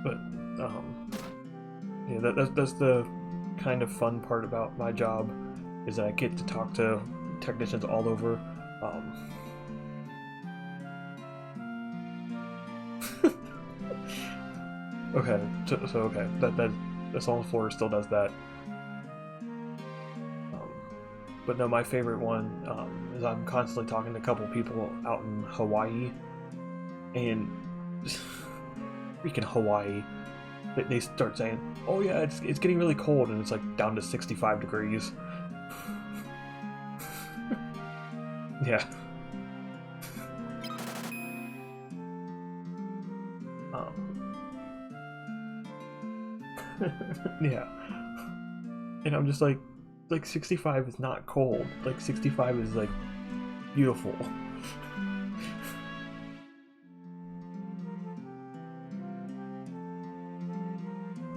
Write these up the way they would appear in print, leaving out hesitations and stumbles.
But yeah, that's the kind of fun part about my job is that I get to talk to technicians all over. Um, okay, so okay, that the Songs Florida still does that. But no, my favorite one is I'm constantly talking to a couple people out in Hawaii, and freaking Hawaii, they start saying, "Oh yeah, it's getting really cold," and it's like down to 65 degrees. Yeah. Um, yeah. And I'm just like 65 is not cold. Like 65 is like beautiful.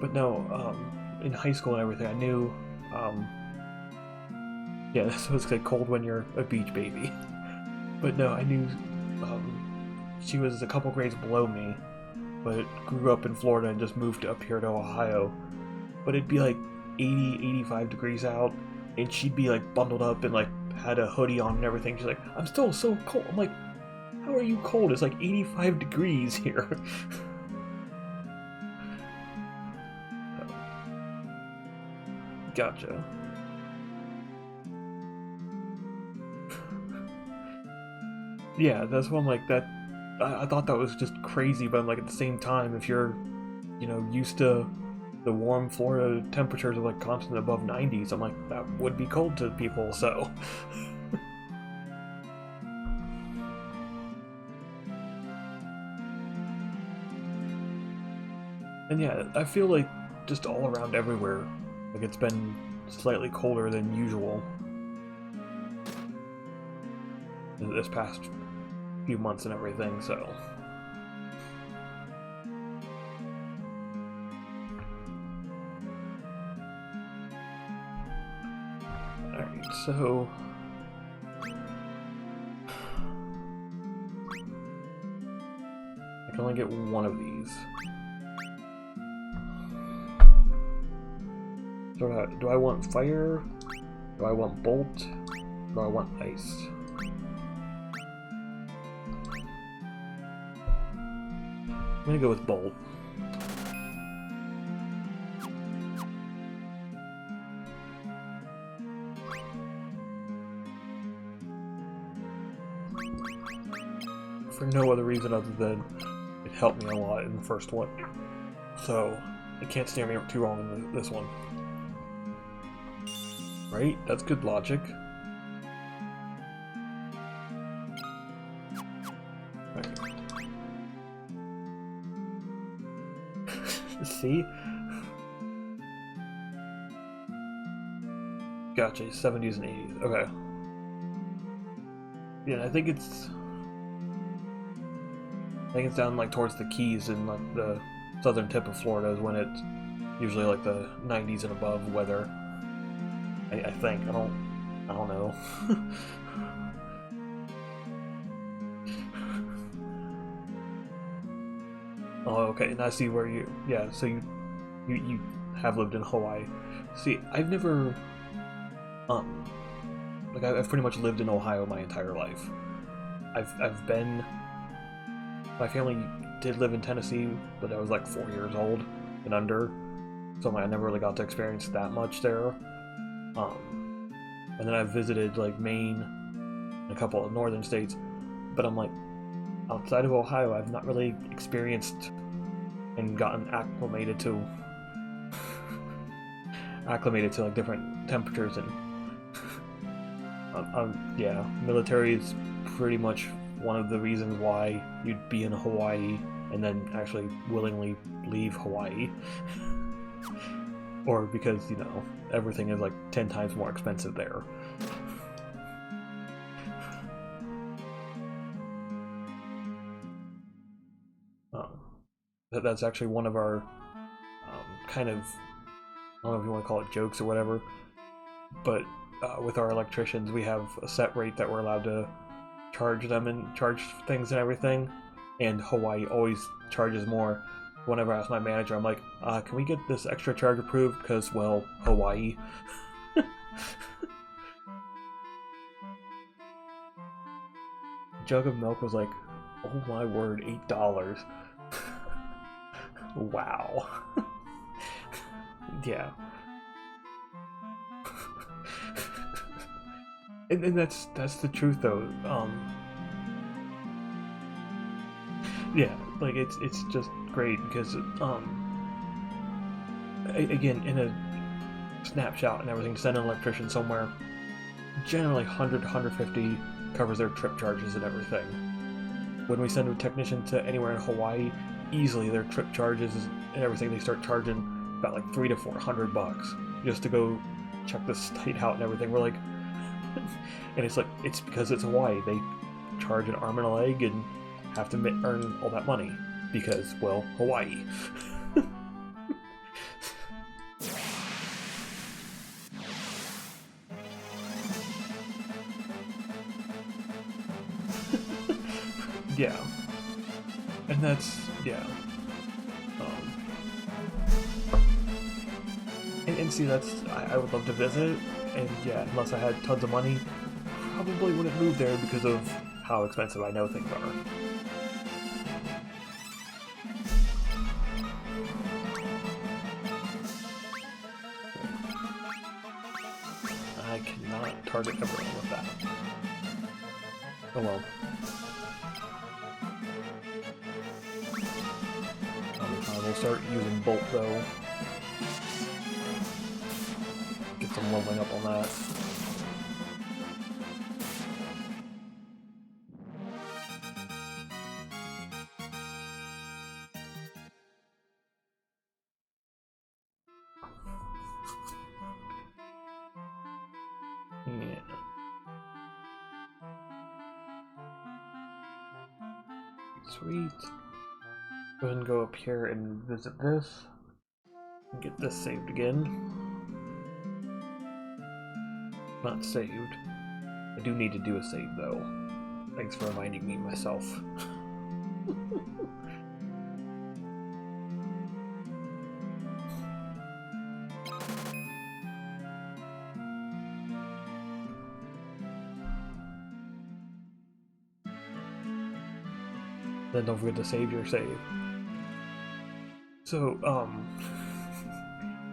But no, in high school and everything, I knew, yeah, this was like cold when you're a beach baby. But no, I knew, she was a couple grades below me, but grew up in Florida and just moved up here to Ohio. But it'd be like 80, 85 degrees out, and she'd be like bundled up and like had a hoodie on and everything. She's like, I'm still so cold. I'm like, how are you cold? It's like 85 degrees here. Gotcha. Yeah, that's what I'm like, that I thought that was just crazy, but I'm like, at the same time, if you're, used to the warm Florida temperatures of like constant above 90s, I'm like, that would be cold to people, so. And yeah, I feel like just all around everywhere, like it's been slightly colder than usual this past few months and everything, so. Alright, so. I can only get one of these. Do I want fire? Do I want bolt? Do I want ice? I'm gonna go with bolt. For no other reason other than it helped me a lot in the first one. So, it can't steer me too wrong in this one. Right? That's good logic. Right. See? Gotcha, 70s and 80s. Okay. Yeah, I think it's down like towards the Keys in like the southern tip of Florida is when it's usually like the 90s and above weather. I think. I don't know. Oh, okay. And I see where yeah, so you have lived in Hawaii. See, I've never like I've pretty much lived in Ohio my entire life. I've been my family did live in Tennessee, but I was like 4 years old and under, so I never really got to experience that much there. And then I visited like Maine and a couple of northern states, but I'm like, outside of Ohio, I've not really experienced and gotten acclimated to like different temperatures, and yeah, military is pretty much one of the reasons why you'd be in Hawaii and then actually willingly leave Hawaii. Or because, everything is like 10 times more expensive there. That's actually one of our kind of, I don't know if you want to call it jokes or whatever, but with our electricians, we have a set rate that we're allowed to charge them and charge things and everything, and Hawaii always charges more. whenever I ask my manager, I'm like, can we get this extra charge approved? Because, well, Hawaii. Jug of milk was like, oh my word, $8. Wow. Yeah. And that's the truth though. Yeah, like it's just great because again, in a snapshot and everything, send an electrician somewhere, generally 100 150 covers their trip charges and everything. When we send a technician to anywhere in Hawaii, easily their trip charges and everything, they start charging about like $300 to $400 just to go check the site out and everything. We're like, and it's like, it's because it's Hawaii. They charge an arm and a leg and have to earn all that money because, well, Hawaii. Yeah. And that's, yeah. And see, that's, I would love to visit, and yeah, unless I had tons of money, probably wouldn't move there because of how expensive I know things are. I cannot target everyone with that. Oh well. I will start using Bolt though. Get some leveling up on that. Yeah. Sweet. Go ahead and go up here and visit this. And get this saved again. Not saved. I do need to do a save though. Thanks for reminding me myself. Then don't forget to save your save. So,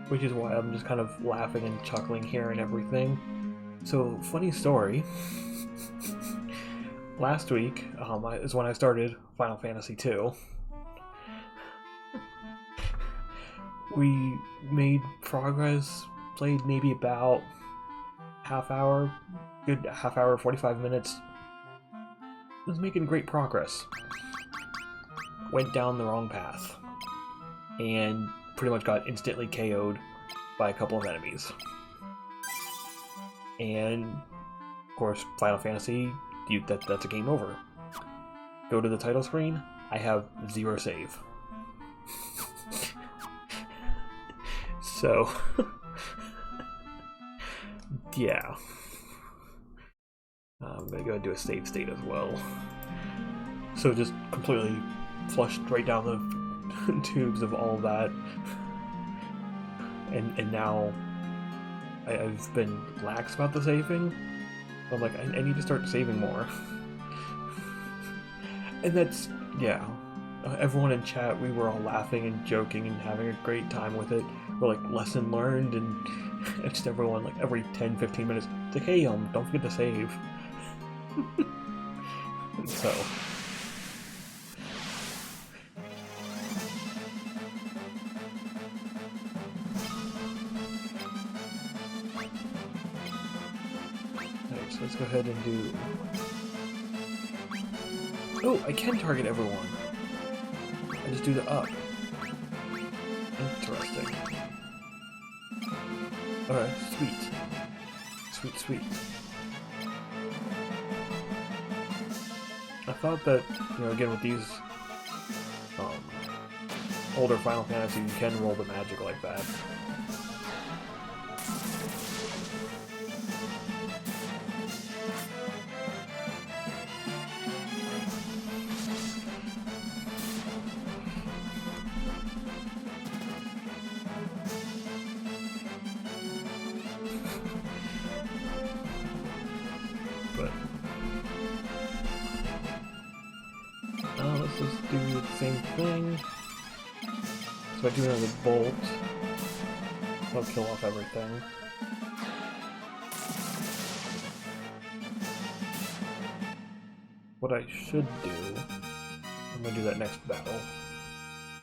which is why I'm just kind of laughing and chuckling here and everything. So, funny story. Last week is when I started Final Fantasy II. We made progress, played maybe about good half hour, 45 minutes. Was making great progress. Went down the wrong path. And pretty much got instantly KO'd by a couple of enemies. And, of course, Final Fantasy, that's a game over. Go to the title screen, I have 0 save. So, yeah. I'm gonna go and do a save state as well. So just completely flushed right down the tubes of all of that. And now I've been lax about the saving. I'm like, I need to start saving more. And that's, yeah. Everyone in chat, we were all laughing and joking and having a great time with it. We're like, lesson learned, and just everyone, like, every 10-15 minutes, it's like, hey, don't forget to save. So. Alright, so let's go ahead and do... Oh, I can target everyone. I just do the up. Interesting. Alright, sweet. Sweet, sweet. I thought that, again, with these older Final Fantasy, you can roll the magic like that. if I do another bolt, I'll kill off everything. What I should do, I'm gonna do that next battle.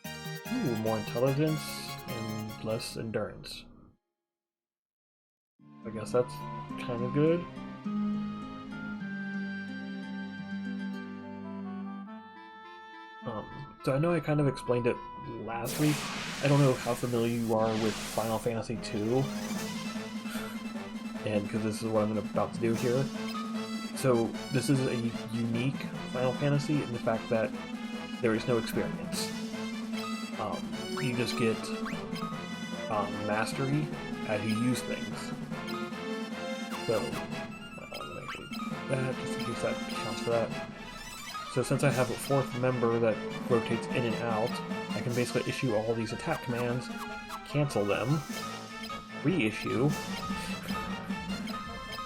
Ooh, more intelligence and less endurance. I guess that's kind of good. So I know I kind of explained it last week. I don't know how familiar you are with Final Fantasy II, and because this is what I'm about to do here. So this is a unique Final Fantasy in the fact that there is no experience. You just get mastery at how you use things. So, I'm going to actually do that, just in case that counts for that. So since I have a fourth member that rotates in and out, I can basically issue all these attack commands, cancel them, reissue,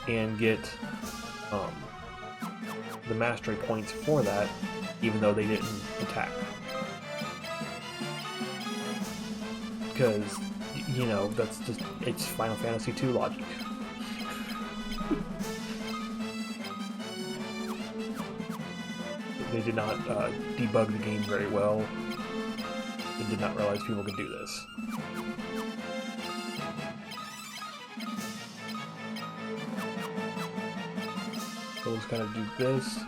and get the mastery points for that, even though they didn't attack. Because, you know, that's just, it's Final Fantasy II logic. They did not debug the game very well. They did not realize people could do this. So let's kind of do this.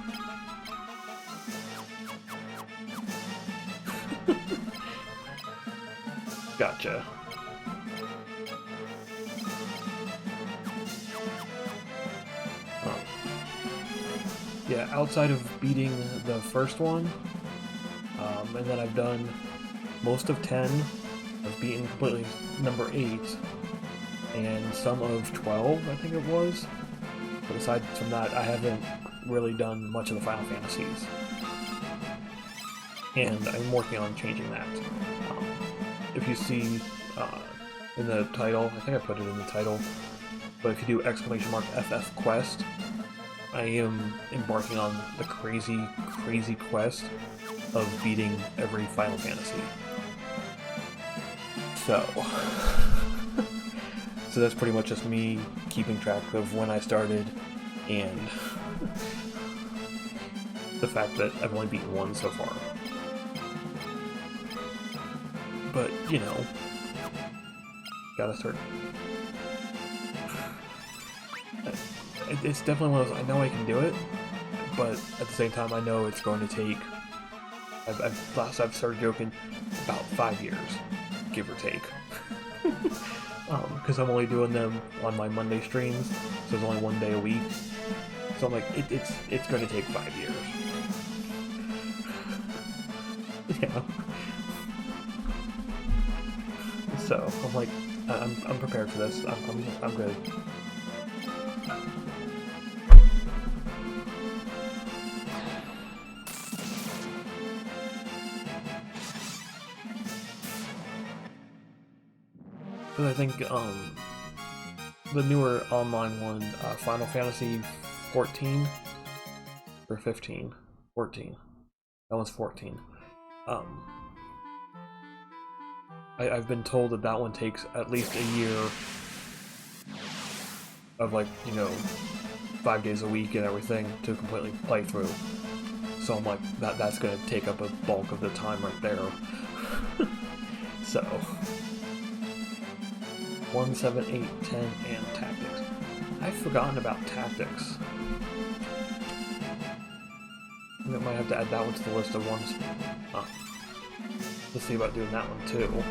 Gotcha. Yeah, outside of beating the first one, and then I've done most of 10, I've beaten completely number 8, and some of 12, I think it was. But aside from that, I haven't really done much of the Final Fantasies. And I'm working on changing that. If you see in the title, I think I put it in the title, but if you do !FF quest, I am embarking on the crazy, crazy quest of beating every Final Fantasy. So that's pretty much just me keeping track of when I started and the fact that I've only beaten one so far. But, you know, gotta start. It's definitely one of those, I know I can do it, but at the same time I know it's going to take, I've started joking, about 5 years, give or take. Because I'm only doing them on my Monday streams, so it's only one day a week. So I'm like, it's going to take 5 years. Yeah. So I'm like, I'm prepared for this. I'm good. I think the newer online one, Final Fantasy 14 or 15, 14. That one's 14. I've been told that that one takes at least a year of, like, you know, 5 days a week and everything to completely play through. So I'm like, that's gonna take up a bulk of the time right there. So 1, 7, 8, 10, and tactics. I've forgotten about tactics. I might have to add that one to the list of ones. Let's see about doing that one too.